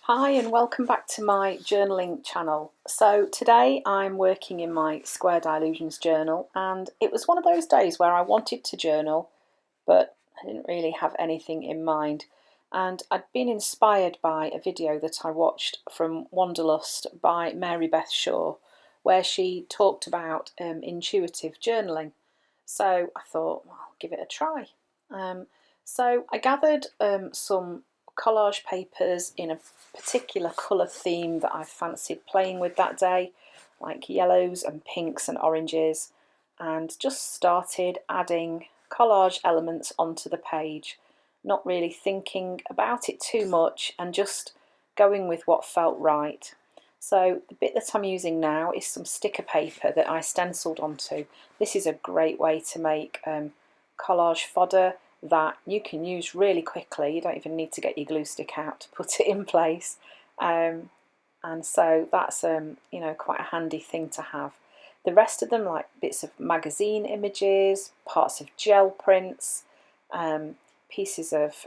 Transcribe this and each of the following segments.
Hi and welcome back to my journaling channel. So today I'm working in my Square Dilutions journal, and it was one of those days where I wanted to journal but I didn't really have anything in mind, and I'd been inspired by a video that I watched from Wanderlust by Mary Beth Shaw where she talked about intuitive journaling. So I thought, well, I'll give it a try. So I gathered some collage papers in a particular colour theme that I fancied playing with that day, like yellows and pinks and oranges, and just started adding collage elements onto the page, not really thinking about it too much and just going with what felt right. So the bit that I'm using now is some sticker paper that I stenciled onto. This is a great way to make collage fodder that you can use really quickly. You don't even need to get your glue stick out to put it in place, and so that's quite a handy thing to have. The rest of them, like bits of magazine images, parts of gel prints, pieces of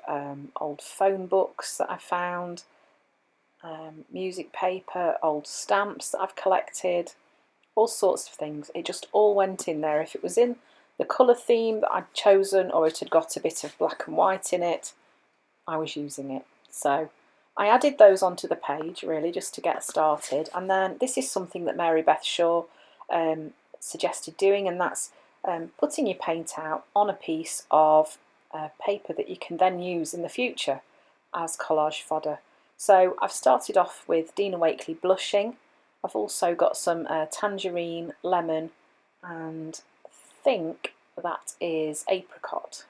old phone books that I found, music paper, old stamps that I've collected, all sorts of things. It just all went in there. If it was in the colour theme that I'd chosen, or it had got a bit of black and white in it, I was using it. So I added those onto the page really just to get started, and then this is something that Mary Beth Shaw suggested doing, and that's putting your paint out on a piece of paper that you can then use in the future as collage fodder. So I've started off with Dina Wakley blushing. I've also got some tangerine, lemon, and I think that is apricot.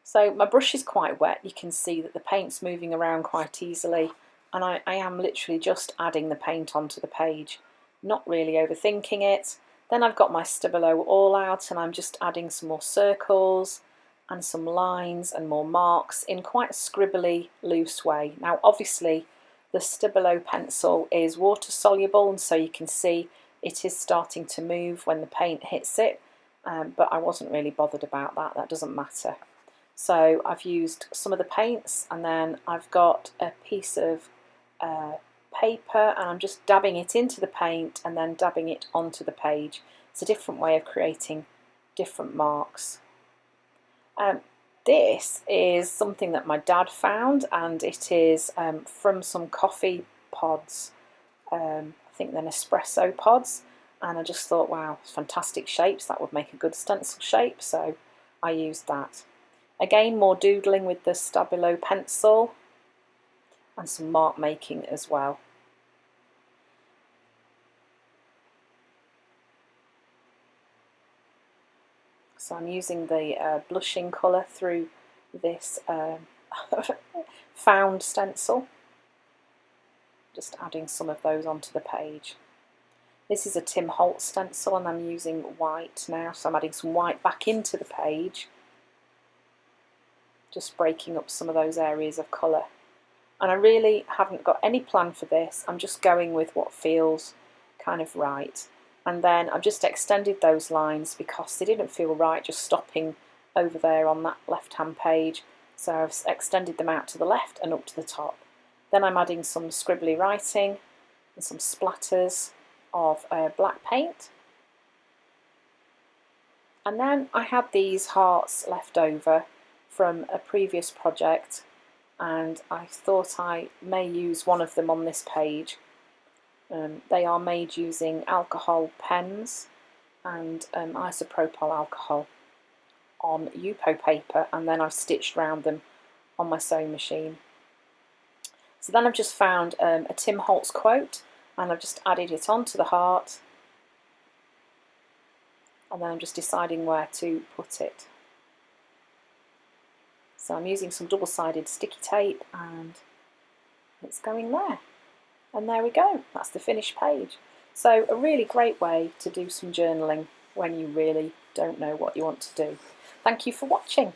So my brush is quite wet. You can see that the paint's moving around quite easily, and I am literally just adding the paint onto the page, not really overthinking it. Then I've got my Stabilo all out, and I'm just adding some more circles and some lines and more marks in quite a scribbly, loose way. Now obviously the Stabilo pencil is water soluble, and so you can see it is starting to move when the paint hits it, but I wasn't really bothered about that. That doesn't matter. So I've used some of the paints, and then I've got a piece of paper, and I'm just dabbing it into the paint and then dabbing it onto the page. It's a different way of creating different marks. This is something that my dad found, and it is from some coffee pods. I think they're Nespresso pods, and I just thought, wow, fantastic shapes, that would make a good stencil shape, so I used that. Again, more doodling with the Stabilo pencil and some mark making as well. So I'm using the blushing colour through this found stencil, just adding some of those onto the page. This is a Tim Holtz stencil, and I'm using white now, so I'm adding some white back into the page, just breaking up some of those areas of colour. And I really haven't got any plan for this, I'm just going with what feels kind of right. And then I've just extended those lines because they didn't feel right just stopping over there on that left hand page, so I've extended them out to the left and up to the top. Then I'm adding some scribbly writing and some splatters of black paint. And then I had these hearts left over from a previous project, and I thought I may use one of them on this page. They are made using alcohol pens and isopropyl alcohol on Yupo paper, and then I've stitched round them on my sewing machine. So then I've just found a Tim Holtz quote, and I've just added it onto the heart, and then I'm just deciding where to put it. So I'm using some double-sided sticky tape, and it's going there. And there we go, that's the finished page. So a really great way to do some journaling when you really don't know what you want to do. Thank you for watching.